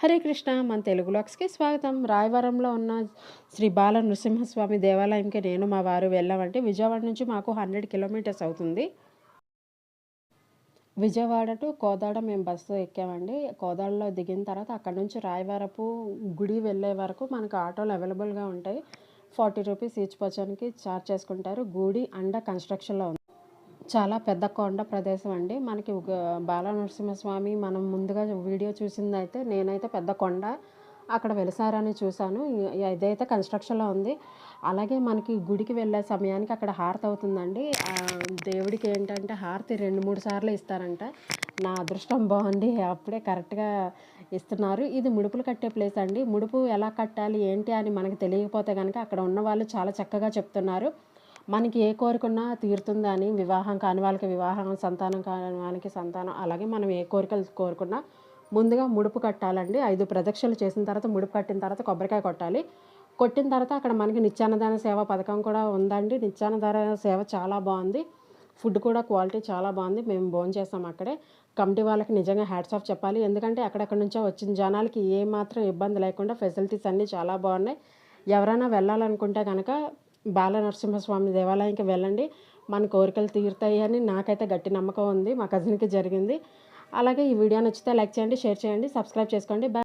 హరే కృష్ణ మన తెలుగు లాక్స్కి స్వాగతం. రాయవరంలో ఉన్న శ్రీ బాల నృసింహస్వామి దేవాలయంకి నేను మా వారు వెళ్ళామంటే విజయవాడ నుంచి మాకు 100 కిలోమీటర్స్ అవుతుంది. విజయవాడ టు కోదాడ మేము బస్సు ఎక్కామండి. కోదాడలో దిగిన తర్వాత అక్కడ నుంచి రాయవరపు గుడి వెళ్ళే వరకు మనకు ఆటోలు అవైలబుల్గా ఉంటాయి. 40 రూపీస్ ఈచ్ పర్సన్కి ఛార్జ్ చేసుకుంటారు. గుడి అండర్ కన్స్ట్రక్షన్లో ఉంది. చాలా పెద్ద కొండ ప్రదేశం అండి. మనకి బాల నరసింహస్వామి మనం ముందుగా వీడియో చూసిందైతే నేనైతే పెద్ద కొండ అక్కడ వెలిసారని చూశాను. ఇదైతే కన్స్ట్రక్షన్లో ఉంది. అలాగే మనకి గుడికి వెళ్ళే సమయానికి అక్కడ హారతి అవుతుందండి. దేవుడికి ఏంటంటే హారతి 2-3 సార్లు ఇస్తారంట. నా అదృష్టం బాగుంది, అప్పుడే కరెక్ట్గా ఇస్తున్నారు. ఇది ముడుపులు కట్టే ప్లేస్ అండి. ముడుపు ఎలా కట్టాలి ఏంటి అని మనకు తెలియకపోతే కనుక అక్కడ ఉన్న వాళ్ళు చాలా చక్కగా చెప్తున్నారు. మనకి ఏ కోరికన్నా తీరుతుంది అని, వివాహం కాని వాళ్ళకి వివాహం, సంతానం కాని వాళ్ళకి సంతానం, అలాగే మనం ఏ కోరికలు కోరుకున్నా ముందుగా ముడుపు కట్టాలండి. 5 ప్రదక్షిణలు చేసిన తర్వాత ముడుపు కట్టిన తర్వాత కొబ్బరికాయ కొట్టాలి. కొట్టిన తర్వాత అక్కడ మనకి నిత్యాన్నదాన సేవ పథకం కూడా ఉందండి. నిత్యాన్నదాన సేవ చాలా బాగుంది. ఫుడ్ కూడా క్వాలిటీ చాలా బాగుంది. మేము భోంచేసాం అక్కడే. కమిటీ వాళ్ళకి నిజంగా హ్యాట్స్ ఆఫ్ చెప్పాలి. ఎందుకంటే అక్కడక్కడ నుంచో వచ్చిన జనాలకి ఏమాత్రం ఇబ్బంది లేకుండా ఫెసిలిటీస్ అన్నీ చాలా బాగున్నాయి. ఎవరైనా వెళ్ళాలనుకుంటే కనుక బాల నరసింహస్వామి దేవాలయానికి వెళ్ళండి. మన కోరికలు తీరుతాయి అని నాకైతే గట్టి నమ్మకం ఉంది. మా కజిన్కి జరిగింది. అలాగే ఈ వీడియో నచ్చితే లైక్ చేయండి, షేర్ చేయండి, సబ్స్క్రైబ్ చేసుకోండి.